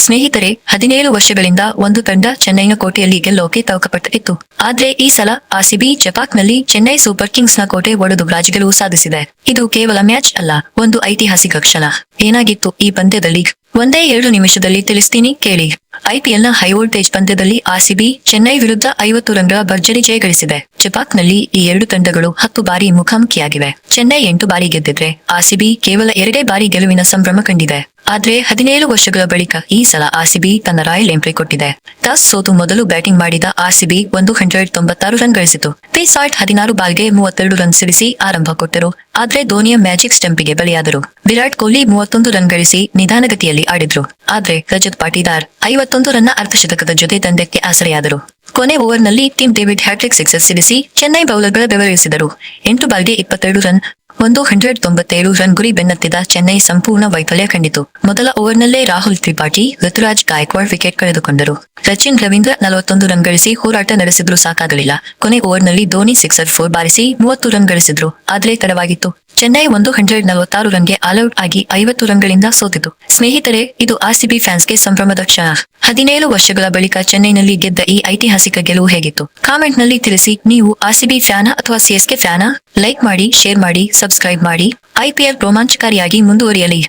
ಸ್ನೇಹಿತರೆ, 17 ವರ್ಷಗಳಿಂದ ಒಂದು ತಂಡ ಚೆನ್ನೈನ ಕೋಟೆಯಲ್ಲಿ ಗೆಲ್ಲೋಕೆ ತವಕಪಟ್ಟಿತ್ತು. ಆದ್ರೆ ಈ ಸಲ ಆರ್ಸಿಬಿ ಜಪಾಕ್ನಲ್ಲಿ ಚೆನ್ನೈ ಸೂಪರ್ ಕಿಂಗ್ಸ್ ನ ಕೋಟೆ ಒಡೆದು ಗೆಲುವು ಸಾಧಿಸಿದೆ. ಇದು ಕೇವಲ ಮ್ಯಾಚ್ ಅಲ್ಲ, ಒಂದು ಐತಿಹಾಸಿಕ ಕ್ಷಣ. ಏನಾಗಿತ್ತು ಈ ಪಂದ್ಯದಲ್ಲಿ? ಒಂದೇ 2 ನಿಮಿಷದಲ್ಲಿ ತಿಳಿಸ್ತೀನಿ ಕೇಳಿ. ಐಪಿಎಲ್ನ ಹೈ ವೋಲ್ಟೇಜ್ ಪಂದ್ಯದಲ್ಲಿ ಆರ್ಸಿಬಿ ಚೆನ್ನೈ ವಿರುದ್ಧ 50 ರನ್ಗಳ ಭರ್ಜರಿ ಜಯ ಗಳಿಸಿದೆ. ಜಪಾಕ್ನಲ್ಲಿ ಈ 2 ತಂಡಗಳು 10 ಬಾರಿ ಮುಖಾಮುಖಿಯಾಗಿವೆ. ಚೆನ್ನೈ 8 ಬಾರಿ ಗೆದ್ದಿದ್ರೆ ಆರ್ಸಿಬಿ ಕೇವಲ 2 ಬಾರಿ ಗೆಲುವಿನ ಸಂಭ್ರಮ ಕಂಡಿದೆ. ಆದ್ರೆ 17 ವರ್ಷಗಳ ಬಳಿಕ ಈ ಸಲ ಆರ್ಸಿಬಿ ತನ್ನ ರಾಯಲ್ ಎಂಟ್ರಿ ಕೊಟ್ಟಿದೆ. ಟಾಸ್ ಸೋತು ಮೊದಲು ಬ್ಯಾಟಿಂಗ್ ಮಾಡಿದ ಆರ್ಸಿಬಿ 196 ರನ್ ಗಳಿಸಿತು. ಪೇಸಾರ್ಟ್ 16 ಬಾಲ್ಗೆ 32 ರನ್ ಸಿಡಿಸಿ ಆರಂಭ ಕೊಟ್ಟರು. ಆದ್ರೆ ಧೋನಿಯ ಮ್ಯಾಜಿಕ್ ಸ್ಟಂಪಿಗೆ ಬಲಿಯಾದರು. ವಿರಾಟ್ ಕೊಹ್ಲಿ 31 ರನ್ ಗಳಿಸಿ ನಿಧಾನಗತಿಯಲ್ಲಿ ಆಡಿದ್ರು. ಆದ್ರೆ ರಜತ್ ಪಾಟೀದಾರ್ 51 ರನ್ನ ಅರ್ಧಶತಕದ ಜೊತೆ ತಂಡಕ್ಕೆ ಆಸರೆಯಾದರು. ಕೊನೆ ಓವರ್ನಲ್ಲಿ ಟಿಮ್ ಡೇವಿಡ್ ಹ್ಯಾಟ್ರಿಕ್ ಸಿಕ್ಸರ್ ಸಿಡಿಸಿ ಚೆನ್ನೈ ಬೌಲರ್ಗಳ ಬೆವರಿಸಿದರು. 8 ಬಾಲ್ಗೆ 22 ರನ್ 197 ರನ್ ಗುರಿ ಬೆನ್ನತ್ತಿದ ಚೆನ್ನೈ ಸಂಪೂರ್ಣ ವೈಫಲ್ಯ ಕಂಡಿತು. ಮೊದಲ ಓವರ್ನಲ್ಲೇ ರಾಹುಲ್ ತ್ರಿಪಾಠಿ, ಋತುರಾಜ್ ಗಾಯಕ್ವಾಡ್ ವಿಕೆಟ್ ಕಳೆದುಕೊಂಡರು. ಸಚಿನ್ ರವೀಂದ್ರ 41 ರನ್ ಗಳಿಸಿ ಹೋರಾಟ ನಡೆಸಿದ್ರು ಸಾಕಾಗಲಿಲ್ಲ. ಕೊನೆ ಓವರ್ನಲ್ಲಿ ಧೋನಿ ಸಿಕ್ಸರ್ 4 ಬಾರಿಸಿ 30 ರನ್ ಗಳಿಸಿದ್ರು. ಆದ್ರೆ ತಡವಾಗಿತ್ತು. ಚೆನ್ನೈ 146 ರನ್ಗೆ ಆಲ್ಔಟ್ ಆಗಿ 50 ರನ್ಗಳಿಂದ ಸೋತಿತು. ಸ್ನೇಹಿತರೆ, ಇದು ಆರ್ಸಿಬಿ ಫ್ಯಾನ್ಸ್ಗೆ ಸಂಭ್ರಮದ ಕ್ಷಣ. 17 ವರ್ಷಗಳ ಬಳಿಕ ಚೆನ್ನೈನಲ್ಲಿ ಗೆದ್ದ ಈ ಐತಿಹಾಸಿಕ ಗೆಲುವು ಹೇಗಿತ್ತು? ಕಾಮೆಂಟ್ ನಲ್ಲಿ ತಿಳಿಸಿ. ನೀವು ಆರ್ಸಿಬಿ ಫ್ಯಾನಾ ಅಥವಾ ಸಿಎಸ್ಕೆ ಫ್ಯಾನಾ? ಲೈಕ್ ಮಾಡಿ, ಶೇರ್ ಮಾಡಿ, ಸಬ್ಸ್ಕ್ರೈಬ್ ಮಾಡಿ. ಐಪಿಎಲ್ ರೋಮಾಂಚಕಾರಿಯಾಗಿ ಮುಂದುವರಿಯಲಿ.